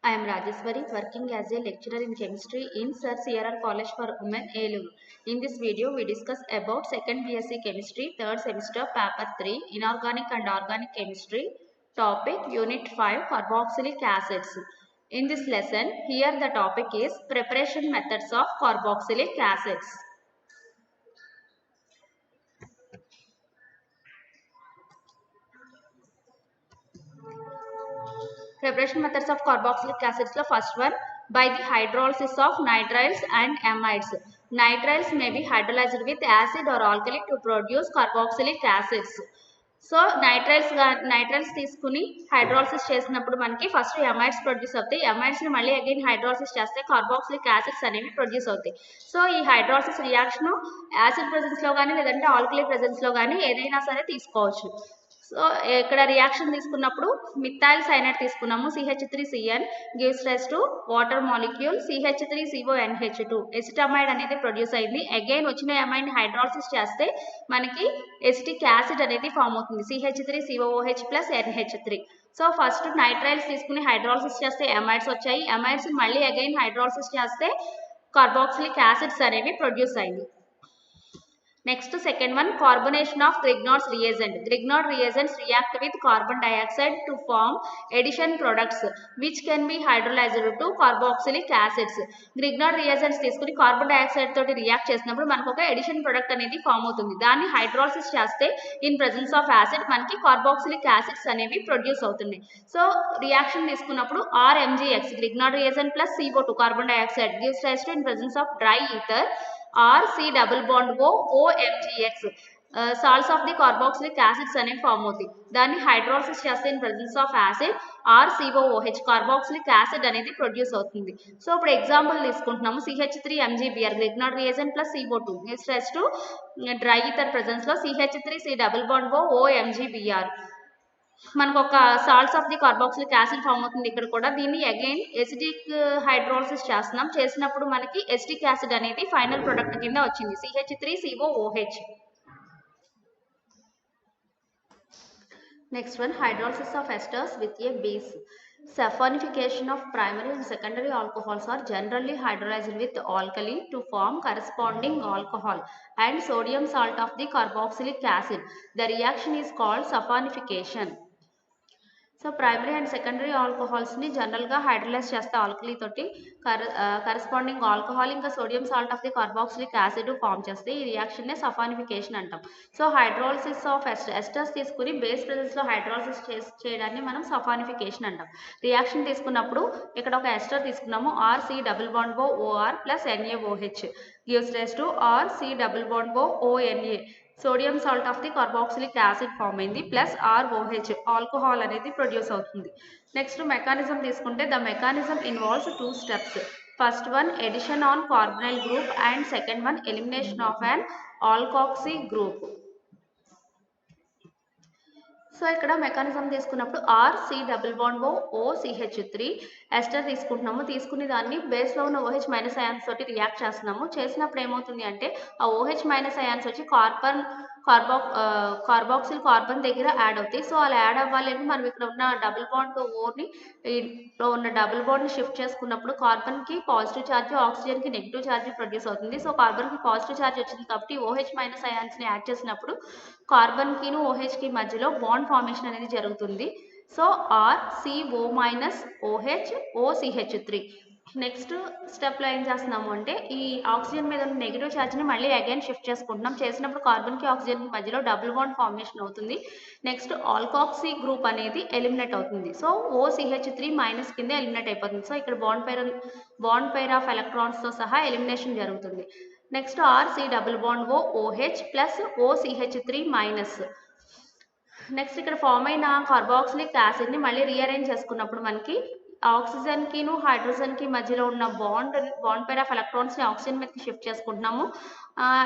I am Rajeshwari, working as a lecturer in chemistry in Sir CRR College for Women, Eluru. In this video, we discuss about second BSc Chemistry, third semester, paper 3, Inorganic and Organic Chemistry, topic Unit 5, Carboxylic Acids. In this lesson, here the topic is preparation methods of carboxylic acids. Preparation methods of carboxylic acids. The first one, by the hydrolysis of nitriles and amides. Nitriles may be hydrolyzed with acid or alkali to produce carboxylic acids. So nitriles తీసుకుని hydrolysis చేసినప్పుడు మనకి first amides produce అవుతాయి. ఎమైడ్స్ని మళ్ళీ again hydrolysis చేస్తే carboxylic acids అనేవి produce అవుతాయి. So ఈ hydrolysis reaction acid ప్రెజెన్స్లో కానీ లేదంటే ఆల్కలీ ప్రెజెన్స్లో కానీ ఏదైనా సరే తీసుకోవచ్చు. సో ఇక్కడ రియాక్షన్ తీసుకున్నప్పుడు మిథైల్ సైనైడ్ తీసుకున్నాము. CH3CN gives rise to water molecule CH3CONH2. Acetamide అనేది ప్రొడ్యూస్ అయింది. అగైన్ వచ్చిన అమైడ్ని హైడ్రాలసిస్ చేస్తే మనకి ఎసిటిక్ యాసిడ్ అనేది ఫామ్ అవుతుంది. CH3COOH + NH3. So first nitriles తీసుకుని హైడ్రాలసిస్ చేస్తే ఎమైడ్స్ వచ్చాయి. ఎమైడ్స్ మళ్ళీ అగైన్ హైడ్రాలసిస్ చేస్తే కార్బాక్సిలిక్ యాసిడ్స్ అనేవి ప్రొడ్యూస్ అయింది. Next, second one, carbonation of Grignard's reagent. Grignard reagents react with carbon dioxide to form addition products which can be hydrolyzed to carboxylic acids. Grignard reagents తీసుకుని carbon dioxide తోటి react చేసినప్పుడు మనకు ఒక edition product అనేది form అవుతుంది. దాన్ని hydrolysis చేస్తే in presence of acid మనకి కార్బాక్సిలిక్ యాసిడ్స్ అనేవి ప్రొడ్యూస్ అవుతున్నాయి. సో రియాక్షన్ తీసుకున్నప్పుడు RMgX Grignard reagent plus CO2 carbon dioxide gives rise to in presence of dry ether or C double bond O OMgX salts of the carboxylic acids అనేవి form అవుతాయి. దాన్ని hydrolysis చేస్తే in presence of acid COOH carboxylic acid అనేది produce అవుతుంది. So ఇప్పుడు example తీసుకుంటున్నాము. CH3MgBr Grignard reagent plus CO2 gives rise to dry ether presence లో CH3 C double bond O OMgBr మనకు ఒక salts of the carboxylic acid form అవుతుంది. ఇక్కడ కూడా దీన్ని అగైన్ ఎసిటిక్ హైడ్రాలసిస్ చేస్తున్నాం. చేసినప్పుడు మనకి ఎసిటిక్ యాసిడ్ అనేది ఫైనల్ ప్రొడక్ట్ కింద వచ్చింది CH3COOH. Next one, hydrolysis of esters with a base. Saponification of primary and secondary alcohols are generally hydrolyzed with alkali to form corresponding alcohol and sodium salt of the carboxylic acid. The reaction is called saponification. So primary and secondary ఆల్కహాల్స్ని జనరల్గా hydrolyse చేస్తే alkali తోటి corresponding alcohol ఇంకా sodium salt of the carboxylic acid form చేస్తే ఈ రియాక్షన్నే saponification అంటాం. So hydrolysis of esters తీసుకుని బేస్ ప్రెజెన్స్లో హైడ్రాలసిస్ చేయడాన్ని మనం సఫానిఫికేషన్ అంటాం. రియాక్షన్ తీసుకున్నప్పుడు ఇక్కడ ఒక ఎస్టర్ తీసుకున్నాము RC double bond O OR plus NaOH gives rise to RC double bond O ONA sodium salt of the carboxylic acid form అయింది ప్లస్ ROH ఆల్కహాల్ అనేది ప్రొడ్యూస్ అవుతుంది. నెక్స్ట్ మెకానిజం తీసుకుంటే the mechanism involves 2 steps. First one addition on carbonyl group and second one elimination of an alkoxy group. So ఇక్కడ mechanism తీసుకున్నప్పుడు RC double bond O OCH3 ester తీసుకుంటున్నాము. తీసుకుని దాన్ని బేస్లో ఉన్న OH మైనస్ అయాన్స్ తోటి react చేస్తున్నాము. చేసినప్పుడు ఏమవుతుంది అంటే ఆ OH మైనస్ అయాన్స్ వచ్చి కార్బాక్సిల్ కార్బన్ దగ్గర యాడ్ అవుతాయి. సో అలా యాడ్ అవ్వాలి అని మనం ఇక్కడ ఉన్న డబుల్ బాండ్ ఓని ఉన్న డబుల్ బాండ్ని షిఫ్ట్ చేసుకున్నప్పుడు కార్బన్కి పాజిటివ్ ఛార్జ్ ఆక్సిజన్కి నెగిటివ్ ఛార్జ్ ప్రొడ్యూస్ అవుతుంది. సో కార్బన్కి పాజిటివ్ ఛార్జ్ వచ్చింది కాబట్టి OH మైనస్ అయాన్స్ని యాడ్ చేసినప్పుడు కార్బన్కిను OHకి మధ్యలో బాండ్ ఫార్మేషన్ అనేది జరుగుతుంది. So RCO minus OH OCH3. Next స్టెప్లో ఏం చేస్తున్నాము అంటే ఈ ఆక్సిజన్ మీద ఉన్న నెగిటివ్ ఛార్జ్ని మళ్ళీ అగైన్ షిఫ్ట్ చేసుకుంటున్నాం. చేసినప్పుడు కార్బన్కి ఆక్సిజన్కి మధ్యలో డబుల్ బాండ్ ఫార్మేషన్ అవుతుంది. నెక్స్ట్ ఆల్కాక్సీ గ్రూప్ అనేది ఎలిమినేట్ అవుతుంది. సో OCH3 మైనస్ కింద ఎలిమినేట్ అయిపోతుంది. సో ఇక్కడ బాండ్ పైర్ ఆఫ్ ఎలక్ట్రాన్స్తో సహా ఎలిమినేషన్ జరుగుతుంది. Next RC double bond O OH plus OCH3 minus. Next ఇక్కడ ఫామ్ అయిన కార్బాక్సిలిక్ యాసిడ్ని మళ్ళీ రీఅరేంజ్ చేసుకున్నప్పుడు మనకి ఆక్సిజన్కిను హైడ్రోజన్కి మధ్యలో ఉన్న బాండ్ పైర్ ఆఫ్ ఎలక్ట్రాన్స్ని ఆక్సిజన్ మీదకి షిఫ్ట్ చేసుకుంటున్నాము.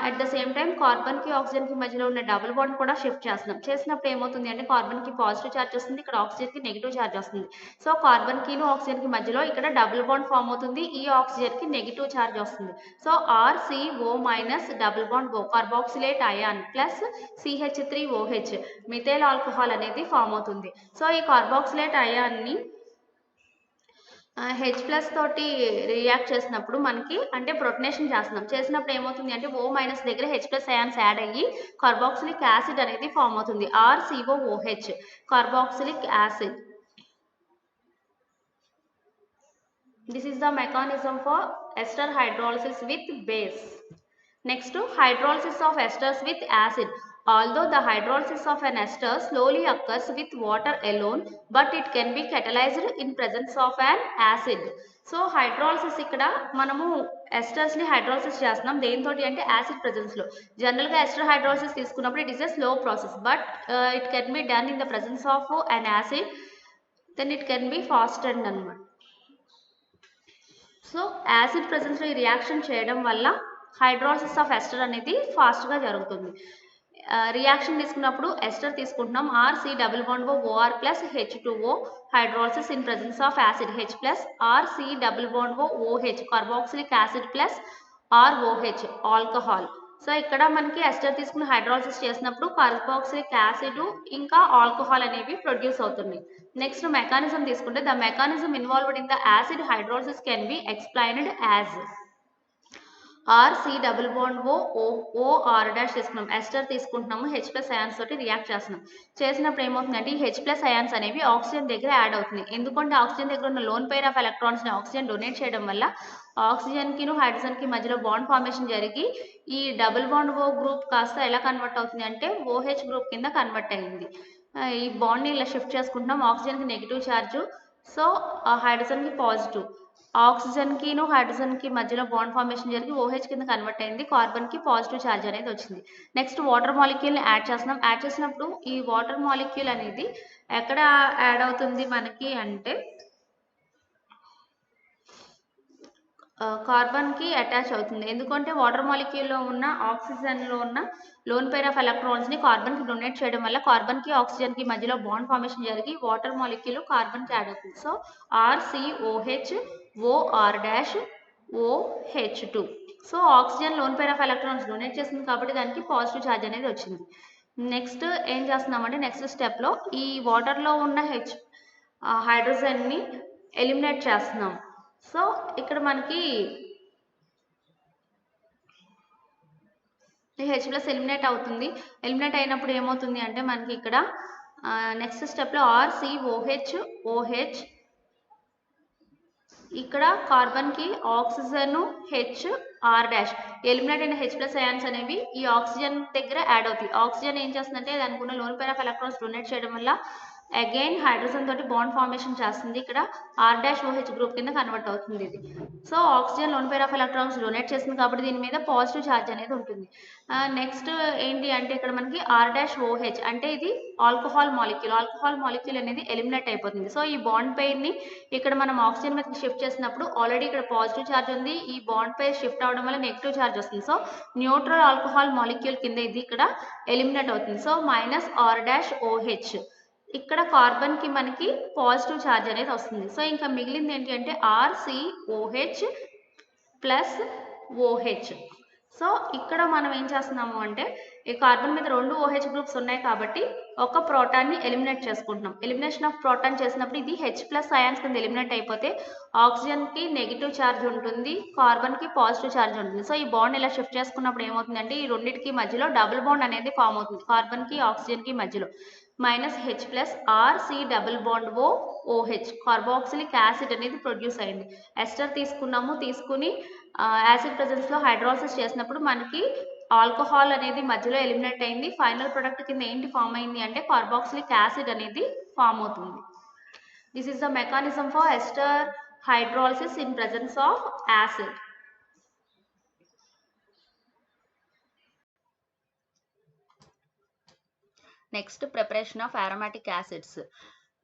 అట్ ద సేమ్ టైం కార్బన్కి ఆక్సిజన్కి మధ్యలో ఉన్న డబుల్ బాండ్ కూడా షిఫ్ట్ చేస్తున్నాం. చేసినప్పుడు ఏమవుతుంది అంటే కార్బన్కి పాజిటివ్ ఛార్జ్ వస్తుంది, ఇక్కడ ఆక్సిజన్కి నెగిటివ్ ఛార్జ్ వస్తుంది. సో కార్బన్కిను ఆక్సిజన్కి మధ్యలో ఇక్కడ డబుల్ బాండ్ ఫామ్ అవుతుంది, ఈ ఆక్సిజన్కి నెగిటివ్ ఛార్జ్ వస్తుంది. So RCO minus double bond O carboxylate ion plus CH3OH methyl alcohol అనేది ఫామ్ అవుతుంది. సో ఈ కార్బాక్సిలేట్ అయాన్ని H+ తోటి రియాక్ట్ చేసినప్పుడు మనకి అంటే ప్రొటనేషన్ చేసినప్పుడు ఏమవుతుంది అంటే O- దగ్గర H+ అయాన్స్ యాడ్ అయ్యి కార్బాక్సిలిక్ యాసిడ్ అనేది ఫామ్ అవుతుంది. RCOOH carboxylic acid. This is the mechanism for ester hydrolysis with base. Next, hydrolysis of esters with acid. Although the hydrolysis of an ester slowly occurs with water alone, but it can be catalyzed in presence of an acid. So hydrolysis ఇక్కడ మనము esters ని hydrolysis చేస్తున్నాం దేనితోటి అంటే acid presence లో. General గా ester hydrolysis తీసుకున్నప్పుడు it is a slow process, but it can be done in the presence of an acid, then it can be fasted అన్నమాట. సో యాసిడ్ ప్రెజెన్స్లో ఈ రియాక్షన్ చేయడం వల్ల హైడ్రాలసిస్ ఆఫ్ ఎస్టర్ అనేది ఫాస్ట్గా జరుగుతుంది. రియాక్షన్ తీసుకున్నప్పుడు ఎస్టర్ తీసుకుంటున్నాం RC+OR+H2O hydrolysis in presence of acid H+RC+OH carboxylic acid plus ROH alcohol. So ఇక్కడ మనకి ఎస్టర్ తీసుకుని హైడ్రాలసిస్ చేసినప్పుడు కార్బాక్సిలిక్ యాసిడ్ ఇంకా ఆల్కహాల్ అనేవి ప్రొడ్యూస్ అవుతుంది. నెక్స్ట్ మెకానిజం తీసుకుంటే the mechanism involved in the acid hydrolysis can be explained as RC+OOR తీసుకున్నాం, ester తీసుకుంటున్నాము, H+ అయాన్స్ తోటి రియాక్ట్ చేసినప్పుడు ఏమవుతుందంటే ఈ H+ అయాన్స్ అనేవి ఆక్సిజన్ దగ్గర యాడ్ అవుతుంది. ఎందుకంటే ఆక్సిజన్ దగ్గర ఉన్న లోన్ పెయిర్ ఆఫ్ ఎలక్ట్రాన్స్ ని ఆక్సిజన్ డొనేట్ చేయడం వల్ల ఆక్సిజన్ కి హైడ్రోజన్ కి మధ్యలో బాండ్ ఫార్మేషన్ జరిగి ఈ డబుల్ బాండ్ O గ్రూప్ కాస్త ఎలా కన్వర్ట్ అవుతుంది అంటే OH గ్రూప్ కింద కన్వర్ట్ అయింది. ఈ బాండ్ ని ఇలా షిఫ్ట్ చేసుకుంటున్నాం, ఆక్సిజన్ కి నెగిటివ్ ఛార్జ్, సో హైడ్రోజన్ కి పాజిటివ్. ఆక్సిజన్ కి హైడ్రోజన్ కి మధ్యలో బాండ్ ఫార్మేషన్ జరిగి OH కింద కన్వర్ట్ అయింది, కార్బన్ కి పాజిటివ్ ఛార్జ్ అనేది వచ్చింది. నెక్స్ట్ వాటర్ మాలిక్యూల్ ని యాడ్ చేస్తున్నాం, యాడ్ చేసినప్పుడు ఈ వాటర్ మాలిక్యూల్ అనేది ఎక్కడ యాడ్ అవుతుంది మనకి అంటే కార్బన్ కి అటాచ్ అవుతుంది. ఎందుకంటే వాటర్ మాలిక్యూల్లో ఉన్న ఆక్సిజన్లో ఉన్న లోన్ పెయిర్ ఆఫ్ ఎలక్ట్రాన్స్ ని కార్బన్ కి డొనేట్ చేయడం వల్ల కార్బన్ కి ఆక్సిజన్ కి మధ్యలో బాండ్ ఫార్మేషన్ జరిగి వాటర్ మాలిక్యూల్ కార్బన్ కి యాడ్ అవుతుంది. So RCOH(OR)OH2. So oxygen loan pair of electrons donate చేసింది కాబట్టి దానికి పాజిటివ్ ఛార్జ్ అనేది వచ్చింది. నెక్స్ట్ ఏం చేస్తున్నామంటే నెక్స్ట్ స్టెప్లో ఈ వాటర్లో ఉన్న హైడ్రోజన్ని ఎలిమినేట్ చేస్తున్నాం. సో ఇక్కడ మనకి H+ ఎలిమినేట్ అవుతుంది. ఎలిమినేట్ అయినప్పుడు ఏమవుతుంది అంటే మనకి ఇక్కడ నెక్స్ట్ స్టెప్లో RCOH ఇక్కడ కార్బన్ కి ఆక్సిజన్ HR', ఎలిమినేట్ అయిన H+ అయాన్స్ అనేవి ఈ ఆక్సిజన్ దగ్గర యాడ్ అవుతాయి. ఆక్సిజన్ ఏం చేస్తుందంటే దానికి ఉన్న loan pair of electrons donate చేయడం వల్ల అగైన్ హైడ్రోజన్ తోటి బాండ్ ఫార్మేషన్ చేస్తుంది, ఇక్కడ R'OH గ్రూప్ కింద కన్వర్ట్ అవుతుంది ఇది. So oxygen loan pair of electrons donate చేస్తుంది కాబట్టి దీని మీద పాజిటివ్ ఛార్జ్ అనేది ఉంటుంది. నెక్స్ట్ ఏంటి అంటే ఇక్కడ మనకి R'OH అంటే ఇది ఆల్కహాల్ మాలిక్యూల్ అనేది ఎలిమినేట్ అయిపోతుంది. సో ఈ బాండ్ పెయిర్ ని ఇక్కడ మనం ఆక్సిజన్ మీద షిఫ్ట్ చేసినప్పుడు ఆల్రెడీ ఇక్కడ పాజిటివ్ ఛార్జ్ ఉంది, ఈ బాండ్ పెయిర్ షిఫ్ట్ అవడం వల్ల నెగిటివ్ ఛార్జ్ వస్తుంది. సో న్యూట్రల్ ఆల్కహాల్ మాలిక్యూల్ కింద ఇది ఇక్కడ ఎలిమినేట్ అవుతుంది. సో -R'OH ఇక్కడ కార్బన్ కి మనకి పాజిటివ్ ఛార్జ్ అనేది వస్తుంది. సో ఇంకా మిగిలింది ఏంటి అంటే RCOH+OH. సో ఇక్కడ మనం ఏం చేస్తున్నాము అంటే ఈ కార్బన్ మీద 2 OH గ్రూప్స్ ఉన్నాయి కాబట్టి ఒక ప్రోటాన్ని ఎలిమినేట్ చేసుకుంటున్నాం. ఎలిమినేషన్ ఆఫ్ ప్రోటాన్ చేసినప్పుడు ఇది H+ అయాన్స్ కింద ఎలిమినేట్ అయిపోతే ఆక్సిజన్ కి నెగిటివ్ ఛార్జ్ ఉంటుంది, కార్బన్ కి పాజిటివ్ ఛార్జ్ ఉంటుంది. సో ఈ బాండ్ ఇలా షిఫ్ట్ చేసుకున్నప్పుడు ఏమవుతుందంటే ఈ రెండింటికి మధ్యలో డబుల్ బాండ్ అనేది ఫామ్ అవుతుంది, కార్బన్ కి ఆక్సిజన్ కి మధ్యలో -H+RC+OOH కార్బాక్సిలిక్ యాసిడ్ అనేది ప్రొడ్యూస్ అయింది. ఎస్టర్ తీసుకుని యాసిడ్ ప్రెజెన్స్లో హైడ్రాలసిస్ చేసినప్పుడు మనకి ఆల్కహాల్ అనేది మధ్యలో ఎలిమినేట్ అయింది. ఫైనల్ ప్రొడక్ట్ కింద ఏంటి ఫామ్ అయింది అంటే కార్బాక్సిలిక్ యాసిడ్ అనేది ఫామ్ అవుతుంది. This is the mechanism for ester hydrolysis in presence of acid. Next, preparation of aromatic acids.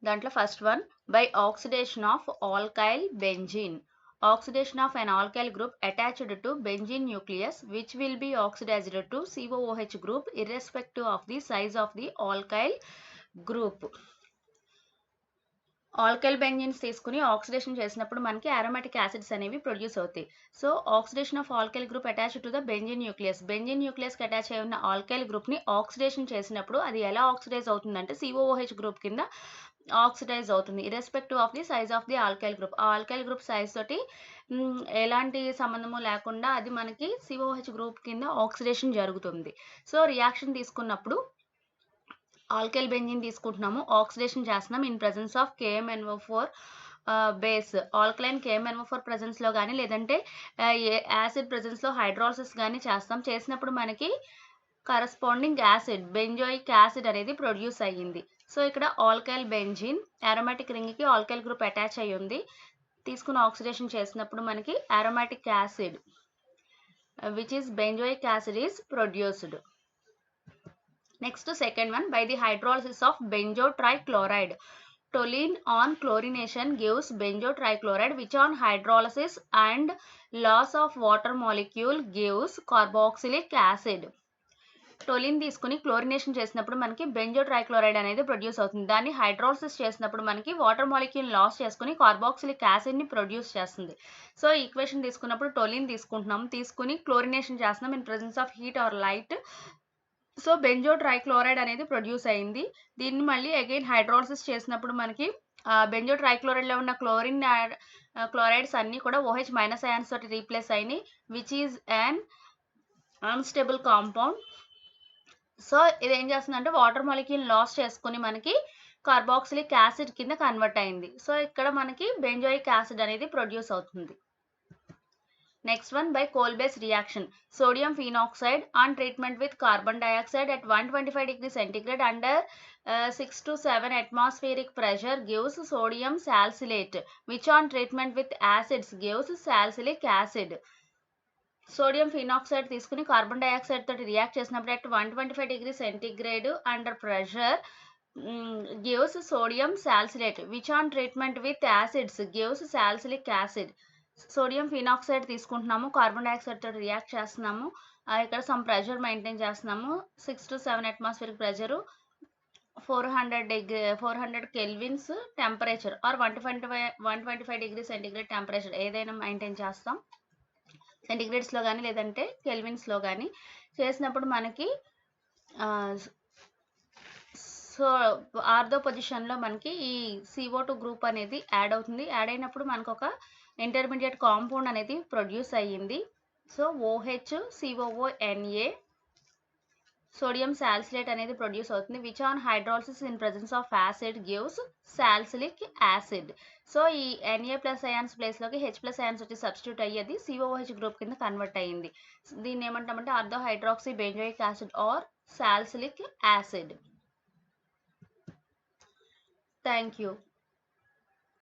Dantlo first one, by oxidation of alkyl benzene. Oxidation of an alkyl group attached to benzene nucleus, which will be oxidized to COOH group irrespective of the size of the alkyl group. Alkyl benzenes తీసుకుని oxidation చేసినప్పుడు మనకి aromatic acids అనేవి produce అవుతాయి. So oxidation of alkyl group attach to the benzene nucleus కి attach అయి ఉన్న alkyl group ని oxidation చేసినప్పుడు అది ఎలా ఆక్సిడైజ్ అవుతుందంటే COOH గ్రూప్ కింద ఆక్సిడైజ్ అవుతుంది irrespective of the size of the alkyl group. ఆ ఆల్కైల్ గ్రూప్ సైజ్ తోటి ఎలాంటి సంబంధము లేకుండా అది మనకి COH గ్రూప్ కింద ఆక్సిడేషన్ జరుగుతుంది. సో రియాక్షన్ తీసుకున్నప్పుడు ఆల్కైల్ బెంజీన్ తీసుకుంటున్నాము, ఆక్సిడేషన్ చేస్తున్నాం in presence of KMnO4 base. Alkaline KMnO4 ప్రెజెన్స్లో కానీ లేదంటే యాసిడ్ ప్రెజెన్స్లో హైడ్రాలసిస్ కానీ చేసినప్పుడు మనకి కరస్పాండింగ్ యాసిడ్ బెంజోయిక్ యాసిడ్ అనేది ప్రొడ్యూస్ అయ్యింది. సో ఇక్కడ ఆల్కైల్ బెంజీన్ అరోమాటిక్ రింగ్కి ఆల్కైల్ గ్రూప్ అటాచ్ అయ్యి ఉంది. తీసుకుని ఆక్సిడేషన్ చేసినప్పుడు మనకి aromatic acid which is benzoic acid is produced. Next, second one, by the hydrolysis of benzotrichloride. Toluene on chlorination gives benzotrichloride, which on hydrolysis and loss of water molecule gives carboxylic acid. Toluene తీసుకుని chlorination చేసినప్పుడు మనకి బెంజోట్రైక్లోరైడ్ అనేది produce అవుతుంది. దాన్ని hydrolysis చేసినప్పుడు మనకి water molecule loss చేసుకుని carboxylic యాసిడ్ని ప్రొడ్యూస్ చేస్తుంది. సో ఈక్వేషన్ తీసుకున్నప్పుడు టోలిన్ తీసుకుంటున్నాం, తీసుకుని క్లోరినేషన్ చేస్తున్నాం in presence of heat or light. So benzotrichloride అనేది ప్రొడ్యూస్ అయింది. దీన్ని మళ్ళీ అగైన్ హైడ్రోలసిస్ చేసినప్పుడు మనకి బెంజోట్రైక్లోరైడ్లో ఉన్న క్లోరైడ్స్ అన్నీ కూడా OH మైనస్ అయాన్స్ తోటి రీప్లేస్ అయినాయి, which is an unstable compound. So ఇది ఏం చేస్తుందంటే వాటర్ మాలిక్యూల్ లాస్ చేసుకుని మనకి కార్బాక్సిలిక్ యాసిడ్ కింద కన్వర్ట్ అయింది. సో ఇక్కడ మనకి బెంజోయిక్ యాసిడ్ అనేది ప్రొడ్యూస్ అవుతుంది. Next one, by coal-based reaction. Sodium phenoxide on treatment with carbon dioxide at 125 degrees centigrade under 6 to 7 atmospheric pressure gives sodium salicylate, which on treatment with acids gives salicylic acid. Sodium phenoxide తీసుకుని carbon dioxide తోటి react చేసినప్పుడు at 125 degrees centigrade under pressure gives sodium salicylate, which on treatment with acids gives salicylic acid. Sodium phenoxide తీసుకుంటున్నాము, carbon dioxide తోటి react చేస్తున్నాము, ఇక్కడ some pressure maintain చేస్తున్నాము, 6 to 7 atmospheric pressure, 400 kelvins temperature or 125 degree centigrade temperature ఏదైనా maintain చేస్తాం, సెంటిగ్రేడ్స్లో కానీ లేదంటే కెల్విన్స్లో కానీ చేసినప్పుడు మనకి సో ఆర్థో పొజిషన్లో మనకి ఈ CO2 గ్రూప్ అనేది యాడ్ అవుతుంది. యాడ్ అయినప్పుడు మనకు ఒక ఇంటర్మీడియట్ కాంపౌండ్ అనేది ప్రొడ్యూస్ అయ్యింది. సో OHCOONA సోడియం సాలిసిలేట్ అనేది ప్రొడ్యూస్ అవుతుంది, which on hydrolysis in presence of acid gives salicylic acid. So ఈ Na ప్లస్ అయాన్స్ ప్లేస్లోకి H ప్లస్ అయాన్స్ వచ్చి సబ్స్టిట్యూట్ అయ్యేది COOH గ్రూప్ కింద కన్వర్ట్ అయ్యింది. దీన్ని ఏమంటామంటే ortho hydroxy benzoic acid or salicylic acid. Thank you.